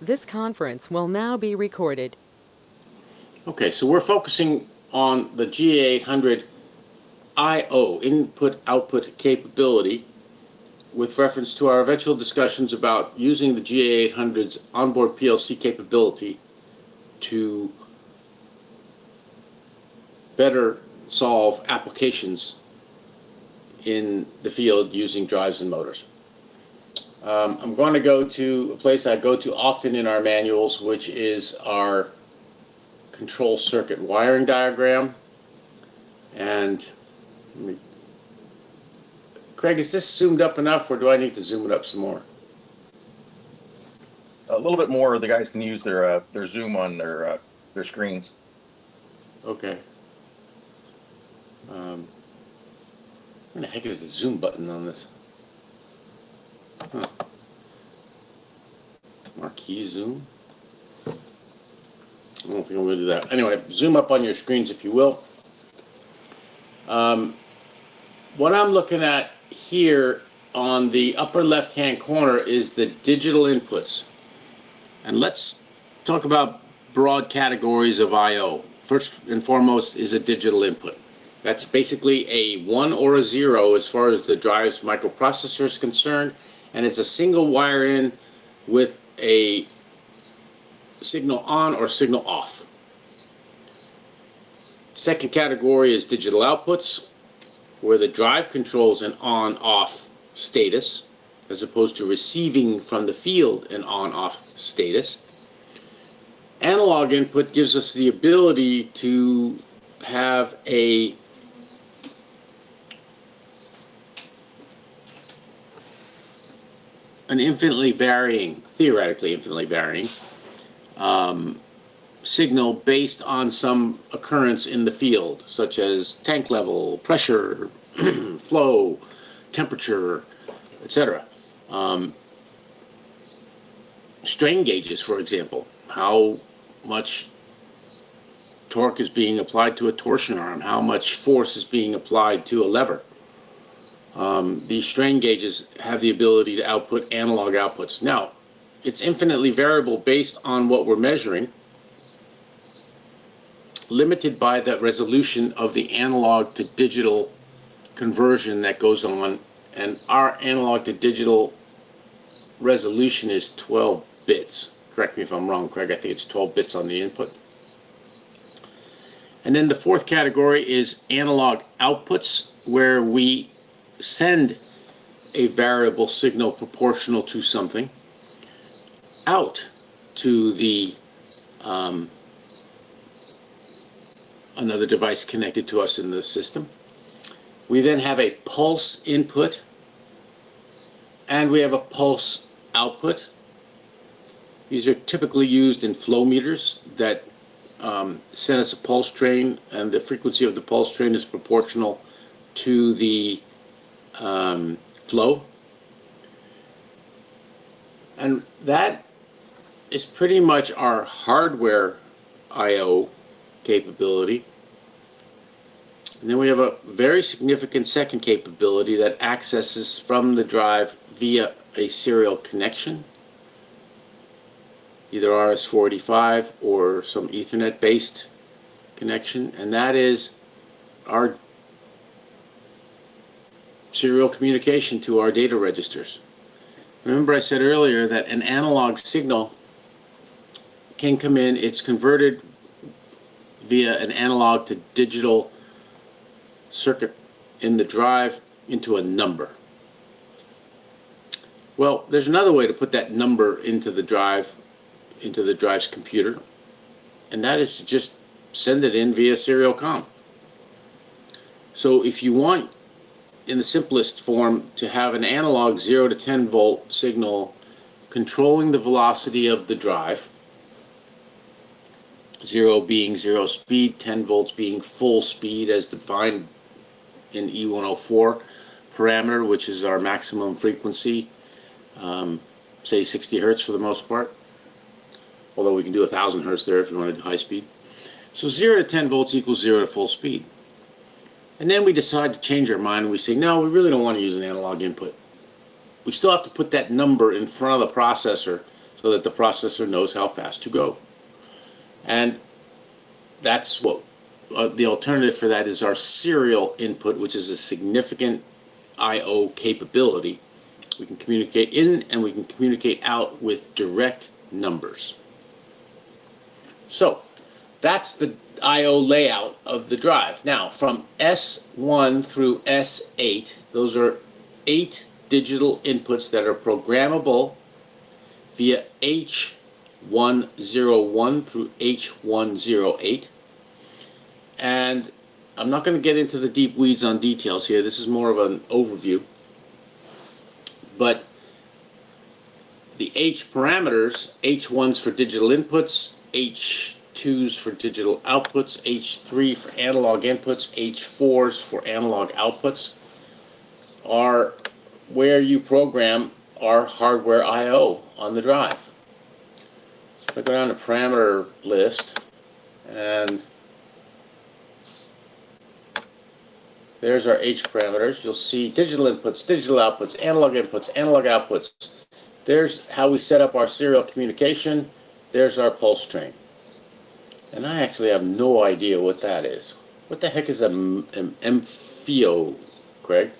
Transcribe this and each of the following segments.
This conference will now be recorded. Okay, so we're focusing on the GA800 I/O, input-output capability, with reference to our eventual discussions about using the GA800's onboard PLC capability to better solve applications in the field using drives and motors. I'm going to go to a place I go to often in our manuals, which is our control circuit wiring diagram. And Craig, is this zoomed up enough, or do I need to zoom it up some more? A little bit more. The guys can use their zoom on their screens. Okay. Where the heck is the zoom button on this? Huh. Marquee zoom. I don't think I'm going to do that. Anyway, zoom up on your screens if you will. What I'm looking at here on the upper left-hand corner is the digital inputs. And let's talk about broad categories of I/O. First and foremost is a digital input. That's basically a 1 or a 0 as far as the drive's microprocessor is concerned, and it's a single wire in with a signal on or signal off. Second category is digital outputs, where the drive controls an on-off status as opposed to receiving from the field an on-off status. Analog input gives us the ability to have an infinitely varying, theoretically infinitely varying signal based on some occurrence in the field, such as tank level, pressure, flow, temperature, etc. Strain gauges, for example, how much torque is being applied to a torsion arm, how much force is being applied to a lever. These strain gauges have the ability to output analog outputs. Now, it's infinitely variable based on what we're measuring, limited by the resolution of the analog to digital conversion that goes on, and our analog to digital resolution is 12 bits. Correct me if I'm wrong, Craig. I think it's 12 bits on the input. And then the fourth category is analog outputs, where we send a variable signal proportional to something out to the another device connected to us in the system. We then have a pulse input, and we have a pulse output. These are typically used in flow meters that send us a pulse train, and the frequency of the pulse train is proportional to the flow. And that is pretty much our hardware I/O capability. And then we have a very significant second capability that accesses from the drive via a serial connection, either RS-485 or some Ethernet based connection, and that is our serial communication to our data registers. Remember I said earlier that an analog signal can come in, it's converted via an analog to digital circuit in the drive into a number. Well, there's another way to put that number into the drive's computer, and that is to just send it in via serial comm. So if you want, in the simplest form, to have an analog 0 to 10 volt signal controlling the velocity of the drive, 0 being 0 speed, 10 volts being full speed as defined in E104 parameter, which is our maximum frequency, say 60 hertz for the most part, although we can do 1,000 hertz there if you wanted high speed. So 0 to 10 volts equals 0 to full speed. And then we decide to change our mind, and we say, no, we really don't want to use an analog input. We still have to put that number in front of the processor so that the processor knows how fast to go. And that's what the alternative for that is our serial input, which is a significant I/O capability. We can communicate in and we can communicate out with direct numbers. So that's the I/O layout of the drive. Now, from S1 through S8, those are 8 digital inputs that are programmable via H101 through H108. And I'm not going to get into the deep weeds on details here. This is more of an overview. But the H parameters, H1's for digital inputs, H2's for digital outputs, H3 for analog inputs, H4's for analog outputs, are where you program our hardware I/O on the drive. So if I go down to parameter list, and there's our H parameters. You'll see digital inputs, digital outputs, analog outputs. There's how we set up our serial communication. There's our pulse train. And I actually have no idea what that is. What the heck is an MFIO, Craig?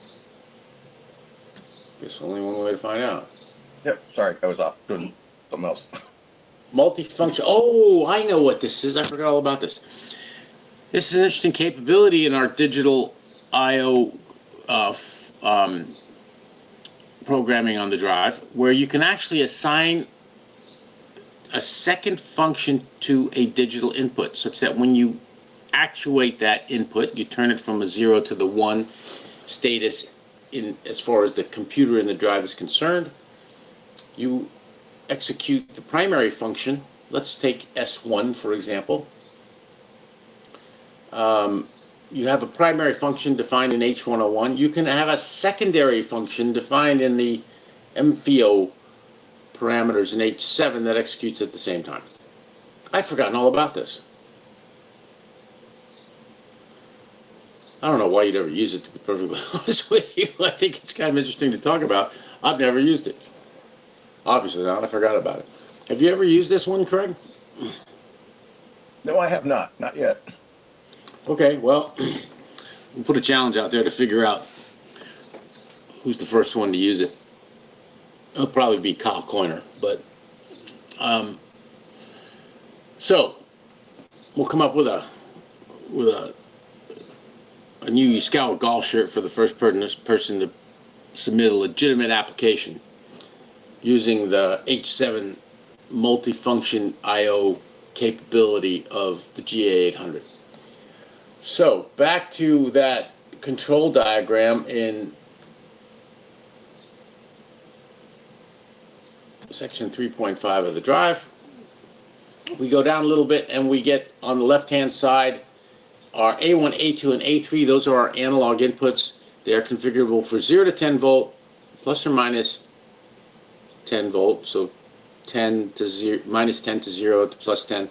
Guess only one way to find out. Yep, sorry, I was off doing something else. Multifunction. Oh, I know what this is. I forgot all about this. This is an interesting capability in our digital I/O programming on the drive, where you can actually assign a second function to a digital input, such that when you actuate that input, you turn it from a 0 to the 1 status in as far as the computer in the drive is concerned. You execute the primary function. Let's take S1 for example. You have a primary function defined in H101. You can have a secondary function defined in the MFIO parameters in H7 that executes at the same time. I'd forgotten all about this. I don't know why you'd ever use it, to be perfectly honest with you. I think it's kind of interesting to talk about. I've never used it. Obviously not. I forgot about it. Have you ever used this one, Craig? No, I have not. Not yet. Okay, well, we'll put a challenge out there to figure out who's the first one to use it. It'll probably be Kyle Coiner, but so we'll come up with a new Yaskawa golf shirt for the first person to submit a legitimate application using the H7 multifunction I/O capability of the GA800. So back to that control diagram in section 3.5 of the drive. We go down a little bit and we get on the left hand side our A1, A2, and A3. Those are our analog inputs. They are configurable for 0 to 10 volt, plus or minus 10 volt, so 10 to 0, minus 10 to 0 to plus 10.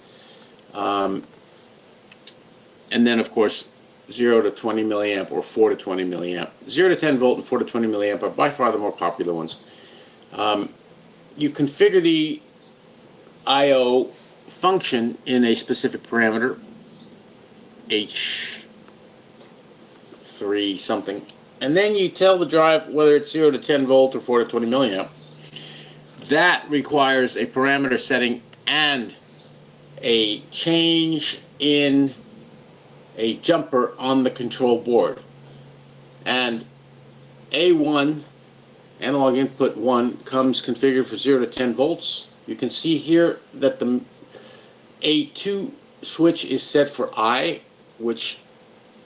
And then, of course, 0 to 20 milliamp or 4 to 20 milliamp. 0 to 10 volt and 4 to 20 milliamp are by far the more popular ones. You configure the I/O function in a specific parameter, H3 something, and then you tell the drive whether it's 0 to 10 volt or 4 to 20 milliamp. That requires a parameter setting and a change in a jumper on the control board. And A1, analog input 1, comes configured for 0 to 10 volts. You can see here that the A2 switch is set for I, which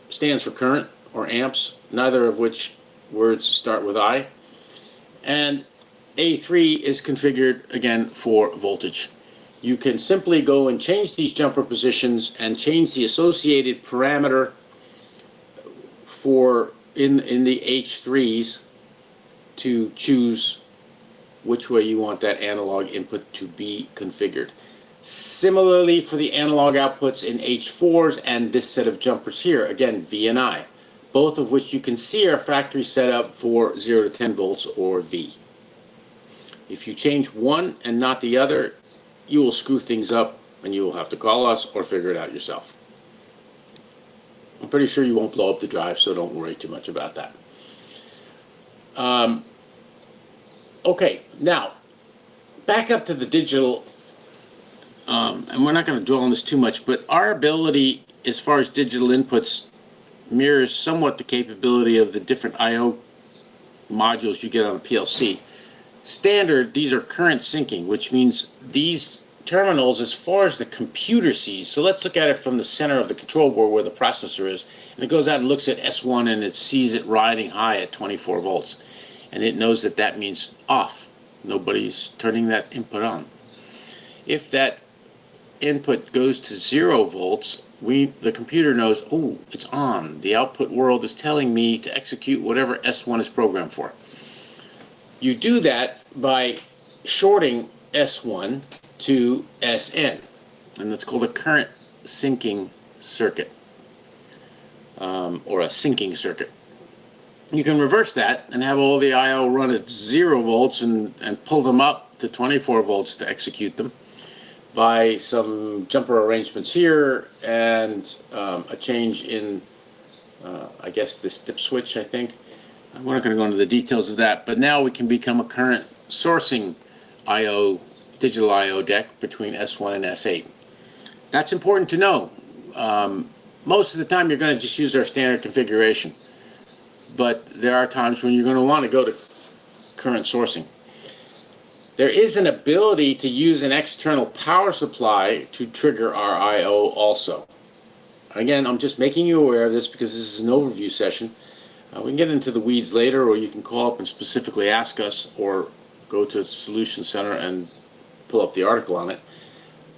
stands for current or amps, neither of which words start with I. And A3 is configured again for voltage. You can simply go and change these jumper positions and change the associated parameter for in the H3s to choose which way you want that analog input to be configured. Similarly for the analog outputs in H4s and this set of jumpers here, again V and I, both of which you can see are factory set up for 0 to 10 volts or V. If you change one and not the other, you will screw things up and you will have to call us or figure it out yourself. I'm pretty sure you won't blow up the drive, so don't worry too much about that. Okay, now back up to the digital, and we're not going to dwell on this too much, but our ability as far as digital inputs mirrors somewhat the capability of the different I/O modules you get on a PLC. Standard, these are current syncing, which means these terminals, as far as the computer sees, so let's look at it from the center of the control board where the processor is, and it goes out and looks at S1 and it sees it riding high at 24 volts, and it knows that that means off. Nobody's turning that input on. If that input goes to 0 volts, the computer knows, oh, it's on. The output world is telling me to execute whatever S1 is programmed for. You do that by shorting S1 to SN, and that's called a current syncing circuit, or a syncing circuit. You can reverse that and have all the I/O run at 0 volts and pull them up to 24 volts to execute them by some jumper arrangements here and a change in, I guess, this dip switch, I think. We're not going to go into the details of that, but now we can become a current sourcing I/O, digital I/O deck between S1 and S8. That's important to know. Most of the time you're going to just use our standard configuration, but there are times when you're going to want to go to current sourcing. There is an ability to use an external power supply to trigger our I/O also. Again, I'm just making you aware of this because this is an overview session. We can get into the weeds later, or you can call up and specifically ask us, or go to Solution Center and pull up the article on it.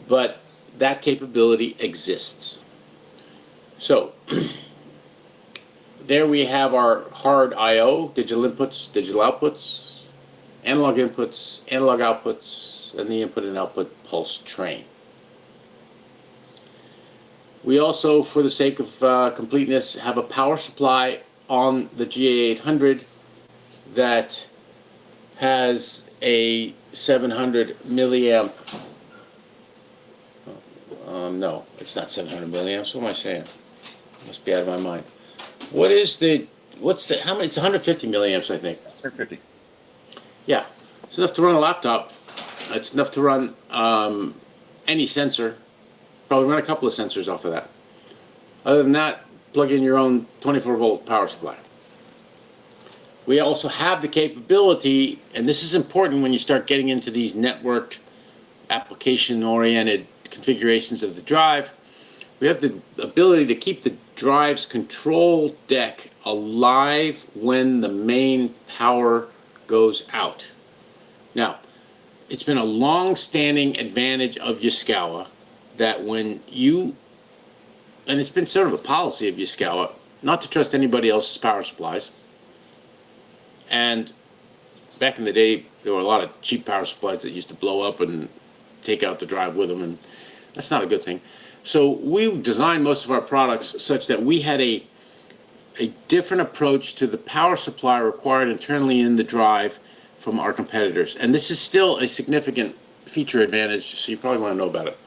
But that capability exists. So there we have our hard I/O, digital inputs, digital outputs, analog inputs, analog outputs, and the input and output pulse train. We also, for the sake of completeness, have a power supply on the GA800 that has a 700 milliamp. No, it's not 700 milliamps. What am I saying? Must be out of my mind. How many? It's 150 milliamps, I think. 150. Yeah, it's enough to run a laptop. It's enough to run any sensor. Probably run a couple of sensors off of that. Other than that, plug in your own 24-volt power supply. We also have the capability, and this is important when you start getting into these networked, application-oriented configurations of the drive. We have the ability to keep the drive's control deck alive when the main power goes out. Now, it's been a long-standing advantage of Yaskawa that when you, and it's been sort of a policy of Yaskawa, not to trust anybody else's power supplies. And back in the day, there were a lot of cheap power supplies that used to blow up and take out the drive with them, and that's not a good thing. So we designed most of our products such that we had a different approach to the power supply required internally in the drive from our competitors. And this is still a significant feature advantage, so you probably want to know about it.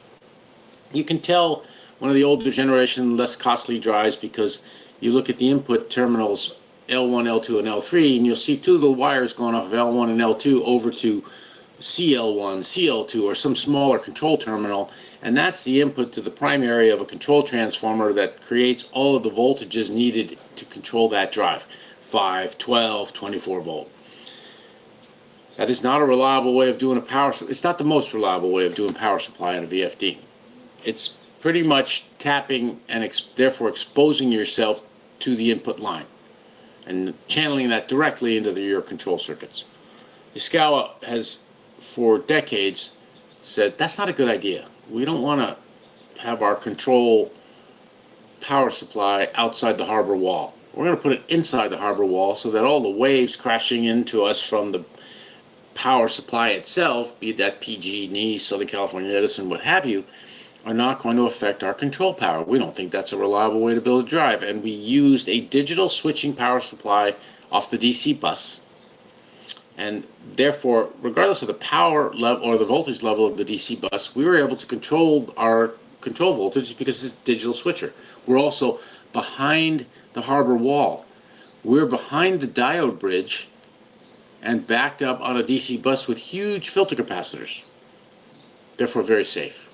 You can tell one of the older generation, less costly drives because you look at the input terminals L1, L2, and L3, and you'll see two little wires going off of L1 and L2 over to CL1, CL2, or some smaller control terminal, and that's the input to the primary of a control transformer that creates all of the voltages needed to control that drive, 5, 12, 24 volt. That is not a reliable way of doing a power supply. It's not the most reliable way of doing power supply in a VFD. It's pretty much tapping and therefore exposing yourself to the input line and channeling that directly into your control circuits. Yaskawa has, for decades, said that's not a good idea. We don't want to have our control power supply outside the harbor wall. We're going to put it inside the harbor wall so that all the waves crashing into us from the power supply itself, be that PG&E, Southern California Edison, what have you, are not going to affect our control power. We don't think that's a reliable way to build a drive, and we used a digital switching power supply off the DC bus And therefore, regardless of the power level or the voltage level of the DC bus, we were able to control our control voltage because it's a digital switcher. We're also behind the harbor wall. We're behind the diode bridge and backed up on a DC bus with huge filter capacitors. Therefore, very safe.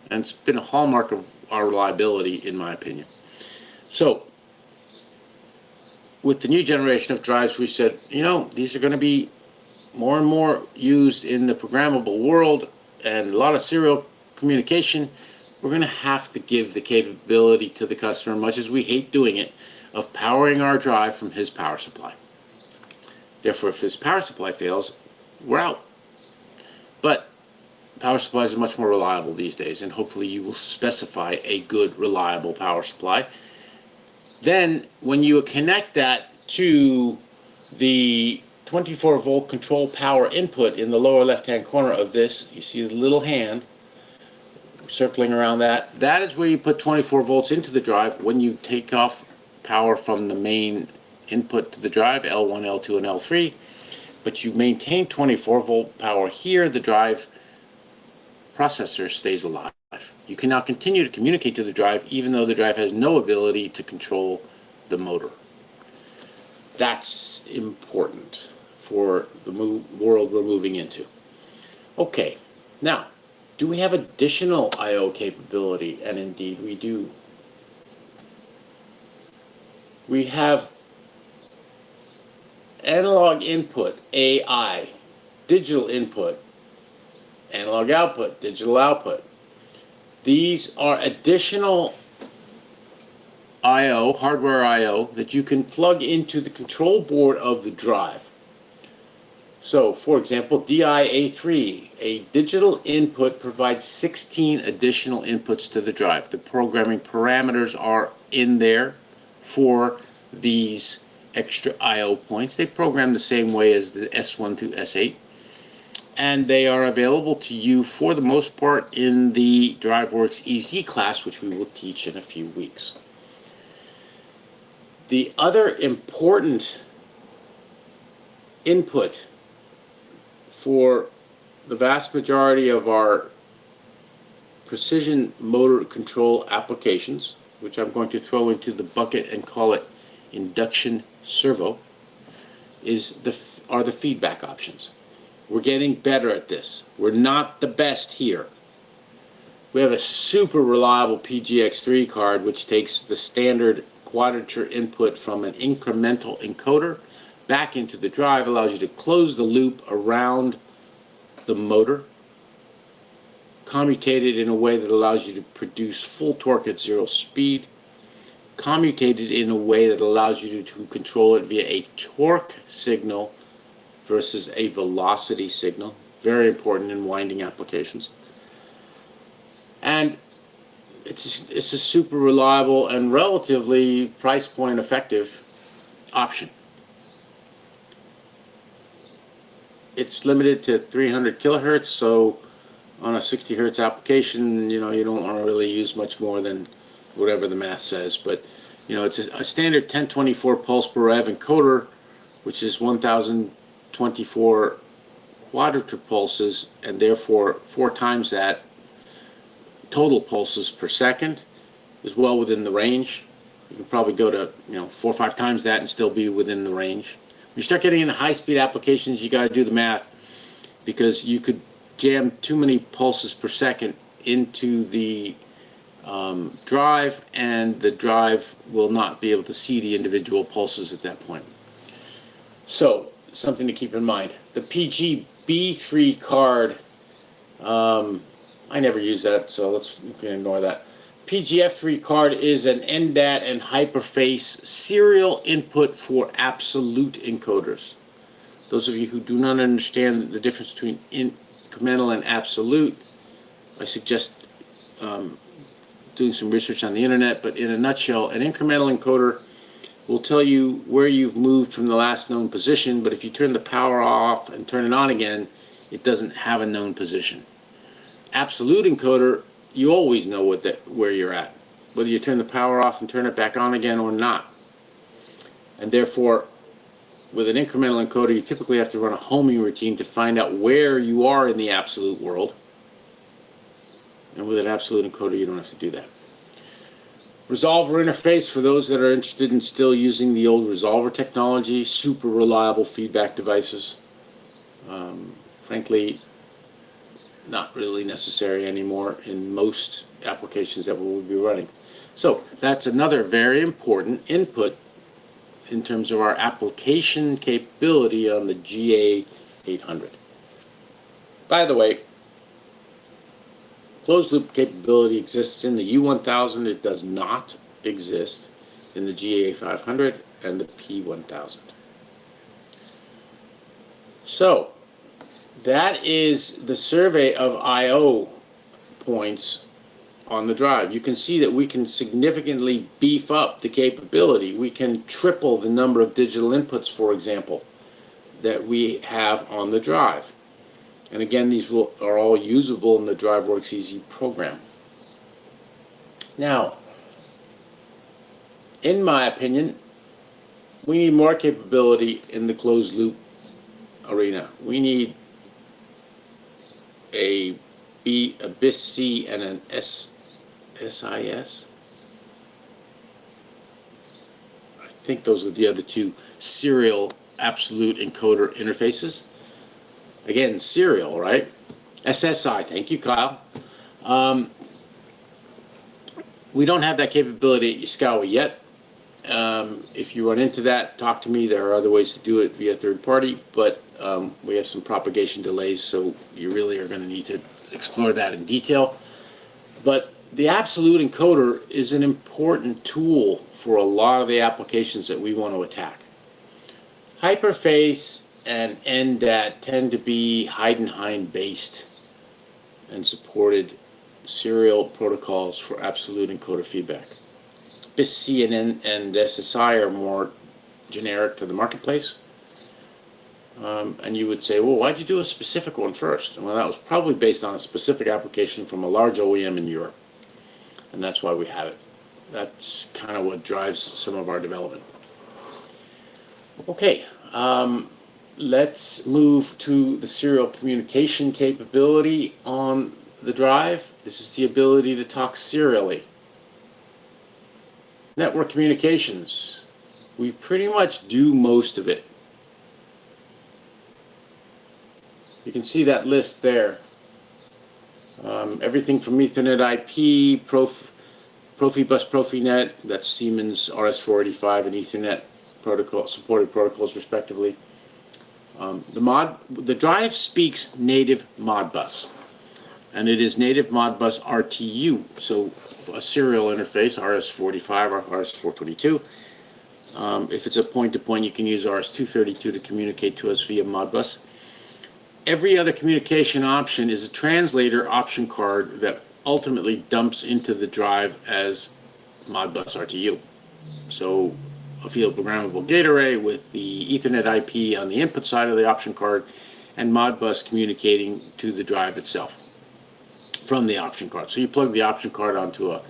And it's been a hallmark of our reliability, in my opinion. So, with the new generation of drives, we said, you know, these are going to be more and more used in the programmable world and a lot of serial communication. We're going to have to give the capability to the customer, much as we hate doing it, of powering our drive from his power supply. Therefore, if his power supply fails, we're out. But power supplies are much more reliable these days, and hopefully you will specify a good, reliable power supply. Then, when you connect that to the 24-volt control power input in the lower left-hand corner of this, you see the little hand circling around that. That is where you put 24 volts into the drive when you take off power from the main input to the drive, L1, L2, and L3. But you maintain 24-volt power here. The drive processor stays alive. You can now continue to communicate to the drive even though the drive has no ability to control the motor. That's important for the world we're moving into. Okay, now, do we have additional I/O capability? And indeed we do. We have analog input, AI, digital input, analog output, digital output. These are additional I/O, hardware I/O, that you can plug into the control board of the drive. So, for example, DI-A3, a digital input, provides 16 additional inputs to the drive. The programming parameters are in there for these extra I/O points. They program the same way as the S1 through S8. And they are available to you for the most part in the DriveWorks EZ class, which we will teach in a few weeks. The other important input for the vast majority of our precision motor control applications, which I'm going to throw into the bucket and call it induction servo, are the feedback options. We're getting better at this. We're not the best here. We have a super reliable PGX3 card, which takes the standard quadrature input from an incremental encoder back into the drive, allows you to close the loop around the motor, commutated in a way that allows you to produce full torque at zero speed, commutated in a way that allows you to control it via a torque signal versus a velocity signal. Very important in winding applications. And it's a super reliable and relatively price point effective option. It's limited to 300 kilohertz, so on a 60 hertz application, you don't want to really use much more than whatever the math says. But it's a standard 1024 pulse per rev encoder, which is 1024 quadrature pulses, and therefore 4 times that total pulses per second is well within the range. You can probably go to 4 or 5 times that and still be within the range. When you start getting into high-speed applications, you got to do the math, because you could jam too many pulses per second into the drive, and the drive will not be able to see the individual pulses at that point. So, something to keep in mind. The PGB3 card, I never use that, so you can ignore that. PGF3 card is an NDAT and hyperface serial input for absolute encoders. Those of you who do not understand the difference between incremental and absolute, I suggest doing some research on the internet, but in a nutshell, an incremental encoder will tell you where you've moved from the last known position, but if you turn the power off and turn it on again, it doesn't have a known position. Absolute encoder, you always know where you're at, whether you turn the power off and turn it back on again or not. And therefore, with an incremental encoder, you typically have to run a homing routine to find out where you are in the absolute world. And with an absolute encoder, you don't have to do that. Resolver interface, for those that are interested in still using the old resolver technology, super reliable feedback devices. Frankly, not really necessary anymore in most applications that we will be running. So that's another very important input in terms of our application capability on the GA800. By the way, closed loop capability exists in the U1000. It does not exist in the GA500 and the P1000. So that is the survey of I/O points on the drive. You can see that we can significantly beef up the capability. We can triple the number of digital inputs, for example, that we have on the drive. And again, these are all usable in the DriveWorks Easy program. Now, in my opinion, we need more capability in the closed loop arena. We need a BIS-C and an SIS. I think those are the other two serial absolute encoder interfaces. Again, serial, right? SSI, thank you, Kyle. We don't have that capability at Yaskawa yet. If you run into that, talk to me. There are other ways to do it via third party, but we have some propagation delays, so you really are going to need to explore that in detail. But the absolute encoder is an important tool for a lot of the applications that we want to attack. Hyperface and NDAT tend to be Heidenhain based and supported serial protocols for absolute encoder feedback. BIS-C and SSI are more generic to the marketplace. And you would say, well, why'd you do a specific one first? Well, that was probably based on a specific application from a large OEM in Europe. And that's why we have it. That's kind of what drives some of our development. Okay, let's move to the serial communication capability on the drive. This is the ability to talk serially. Network communications. We pretty much do most of it. You can see that list there. Everything from Ethernet IP, Profibus Profinet, that's Siemens RS485 and Ethernet protocol, supported protocols respectively. The drive speaks native Modbus, and it is native Modbus RTU, so a serial interface, RS485 or RS422. If it's a point-to-point, you can use RS232 to communicate to us via Modbus. Every other communication option is a translator option card that ultimately dumps into the drive as Modbus RTU. So a field programmable gate array with the Ethernet IP on the input side of the option card and Modbus communicating to the drive itself from the option card. So you plug the option card onto a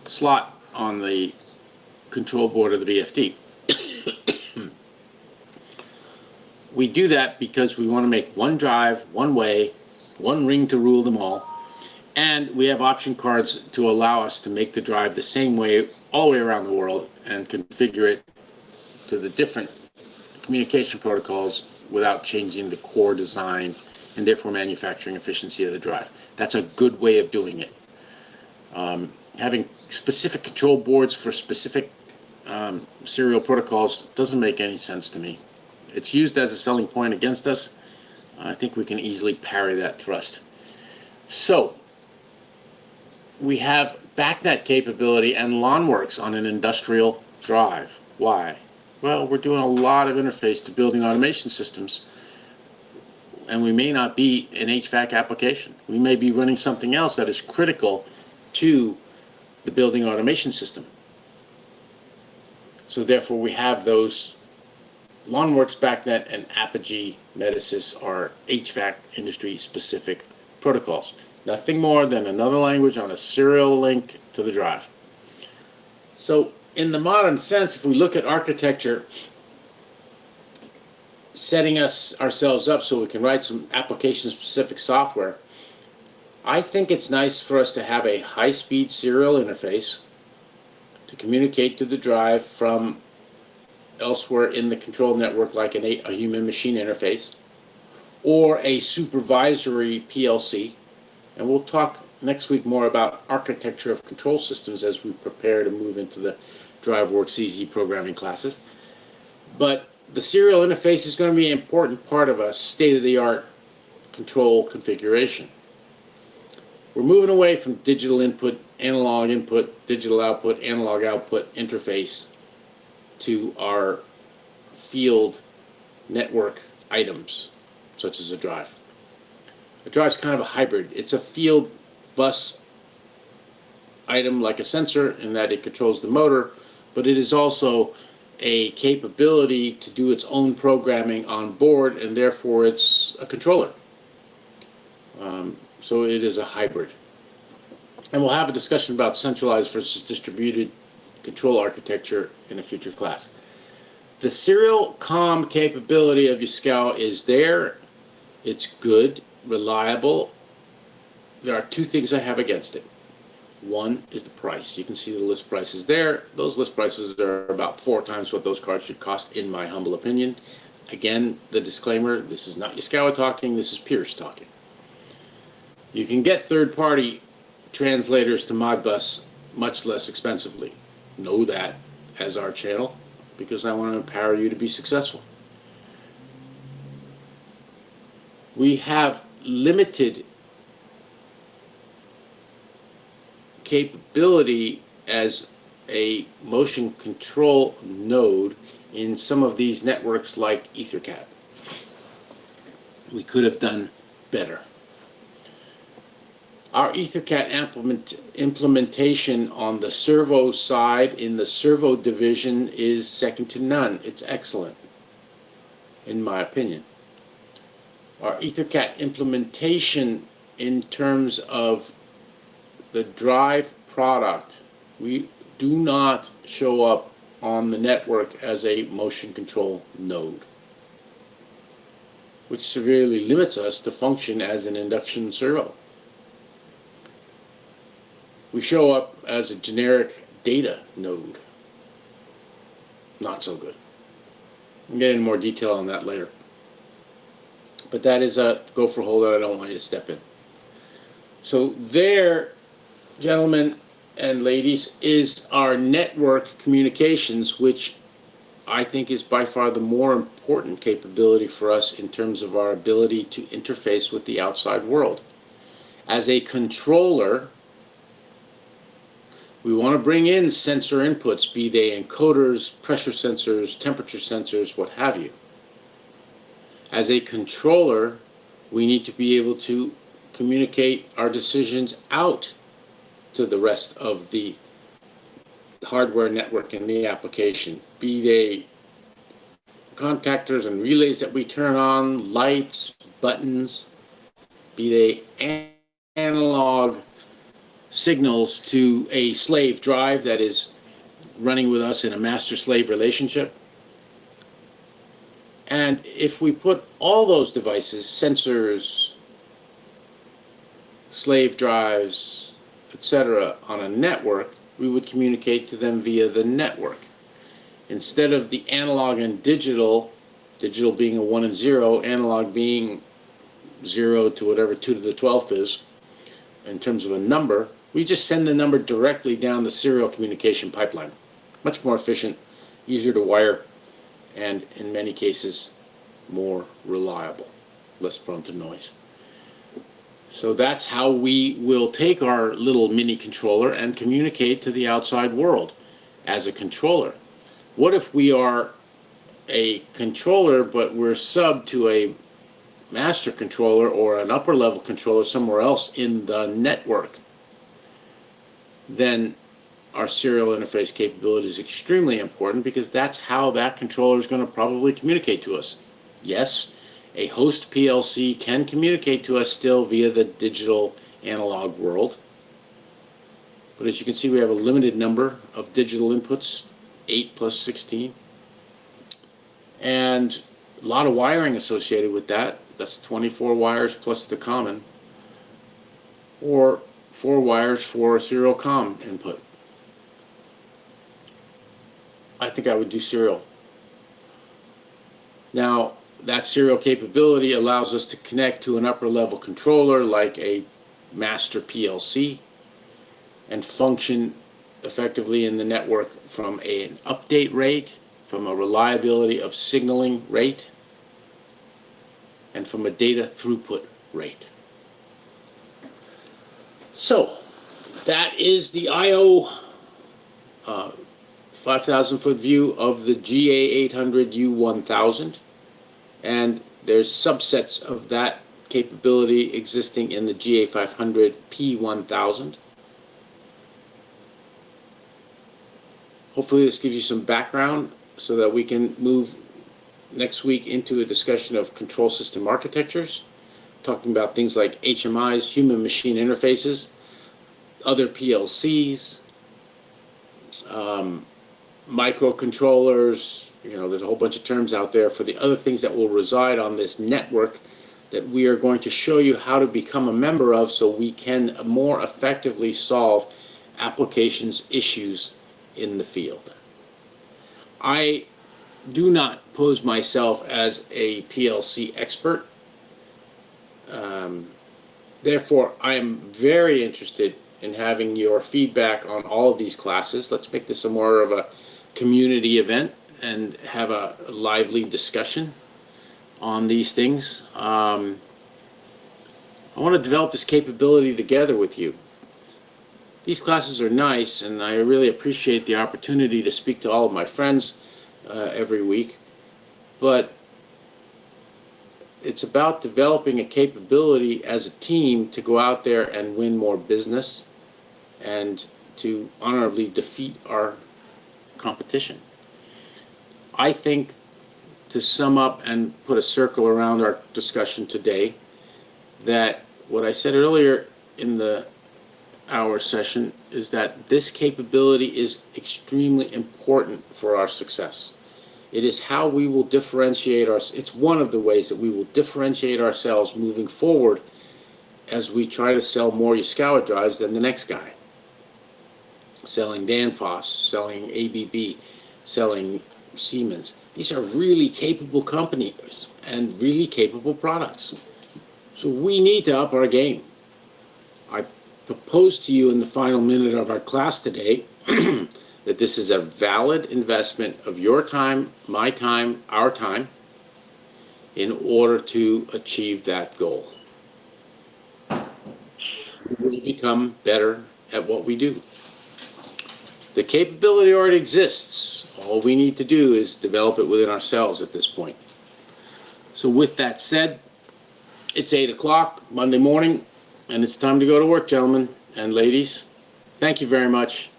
slot on the control board of the VFD. We do that because we want to make one drive, one way, one ring to rule them all, and we have option cards to allow us to make the drive the same way all the way around the world and configure it to the different communication protocols without changing the core design and therefore manufacturing efficiency of the drive. That's a good way of doing it. Having specific control boards for specific serial protocols doesn't make any sense to me. It's used as a selling point against us. I think we can easily parry that thrust. So we have BACnet capability and LonWorks on an industrial drive. Why? Well, we're doing a lot of interface to building automation systems, and we may not be an HVAC application. We may be running something else that is critical to the building automation system. So therefore we have those LonWorks, BACnet, and Apogee Metasys are HVAC industry-specific protocols. Nothing more than another language on a serial link to the drive. So in the modern sense, if we look at architecture, setting ourselves up so we can write some application-specific software, I think it's nice for us to have a high-speed serial interface to communicate to the drive from elsewhere in the control network, like a human-machine interface, or a supervisory PLC. And we'll talk next week more about architecture of control systems as we prepare to move into the DriveWorks Easy programming classes. But the serial interface is going to be an important part of a state-of-the-art control configuration. We're moving away from digital input, digital output, analog output interface to our field network items, such as a drive. A drive is kind of a hybrid. It's a field bus item like a sensor in that it controls the motor, but it is also a capability to do its own programming on board, and therefore it's a controller. So it is a hybrid. And we'll have a discussion about centralized versus distributed control architecture in a future class. The serial COM capability of Yaskawa is there. It's good, reliable. There are two things I have against it. One is the price. You can see the list prices there. Those list prices are about 4 times what those cards should cost, in my humble opinion. Again, the disclaimer, this is not Yaskawa talking, this is Pierce talking. You can get third-party translators to Modbus much less expensively. Know that as our channel, because I want to empower you to be successful. We have limited capability as a motion control node in some of these networks like EtherCAT. We could have done better. Our EtherCAT implementation on the servo side in the servo division is second to none. It's excellent, in my opinion. Our EtherCAT implementation in terms of the drive product, we do not show up on the network as a motion control node, which severely limits us to function as an induction servo. We show up as a generic data node. Not so good. I'll get into more detail on that later. But that is a gopher hole that I don't want you to step in. So there, gentlemen and ladies, is our network communications, which I think is by far the more important capability for us in terms of our ability to interface with the outside world. As a controller, we want to bring in sensor inputs, be they encoders, pressure sensors, temperature sensors, what have you. As a controller, we need to be able to communicate our decisions out to the rest of the hardware network in the application, be they contactors and relays that we turn on, lights, buttons, be they analog signals to a slave drive that is running with us in a master-slave relationship. And if we put all those devices, sensors, slave drives, etc., on a network, we would communicate to them via the network. Instead of the analog and digital, digital being a 1 and 0, analog being 0 to whatever 2 to the 12th is, in terms of a number, we just send the number directly down the serial communication pipeline. Much more efficient, easier to wire, and in many cases more reliable, less prone to noise. So that's how we will take our little mini controller and communicate to the outside world as a controller. What if we are a controller but we're sub to a master controller or an upper level controller somewhere else in the network? Then our serial interface capability is extremely important, because that's how that controller is going to probably communicate to us. Yes, a host PLC can communicate to us still via the digital analog world. But as you can see, we have a limited number of digital inputs, 8 plus 16. And A lot of wiring associated with that. That's 24 wires plus the common, or 4 wires for a serial comm input. I think I would do serial. Now, that serial capability allows us to connect to an upper level controller like a master PLC and function effectively in the network from an update rate, from a reliability of signaling rate, and from a data throughput rate. So that is the I/O 5,000 foot view of the GA800 U1000, and there's subsets of that capability existing in the GA500 P1000. Hopefully this gives you some background so that we can move next week into a discussion of control system architectures, talking about things like HMIs, human machine interfaces, other PLCs, microcontrollers. There's a whole bunch of terms out there for the other things that will reside on this network that we are going to show you how to become a member of so we can more effectively solve applications issues in the field. I do not pose myself as a PLC expert. Therefore, I am very interested in having your feedback on all of these classes. Let's make this more of a community event and have a lively discussion on these things. I want to develop this capability together with you. These classes are nice, and I really appreciate the opportunity to speak to all of my friends every week, but it's about developing a capability as a team to go out there and win more business and to honorably defeat our competition. I think, to sum up and put a circle around our discussion today, that what I said earlier in the hour session is that this capability is extremely important for our success. It is how we will differentiate it's one of the ways that we will differentiate ourselves moving forward as we try to sell more Yaskawa drives than the next guy. Selling Danfoss, selling ABB, selling Siemens. These are really capable companies and really capable products. So we need to up our game. I propose to you in the final minute of our class today that this is a valid investment of your time, my time, our time, in order to achieve that goal. We will become better at what we do. The capability already exists. All we need to do is develop it within ourselves at this point. So with that said, it's 8 o'clock Monday morning, and it's time to go to work, gentlemen and ladies. Thank you very much.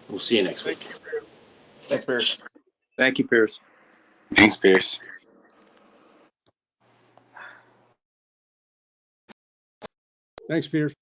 We'll see you next week. Thanks, Pierce. Thank you, Pierce. Thanks, Pierce. Thanks, Pierce.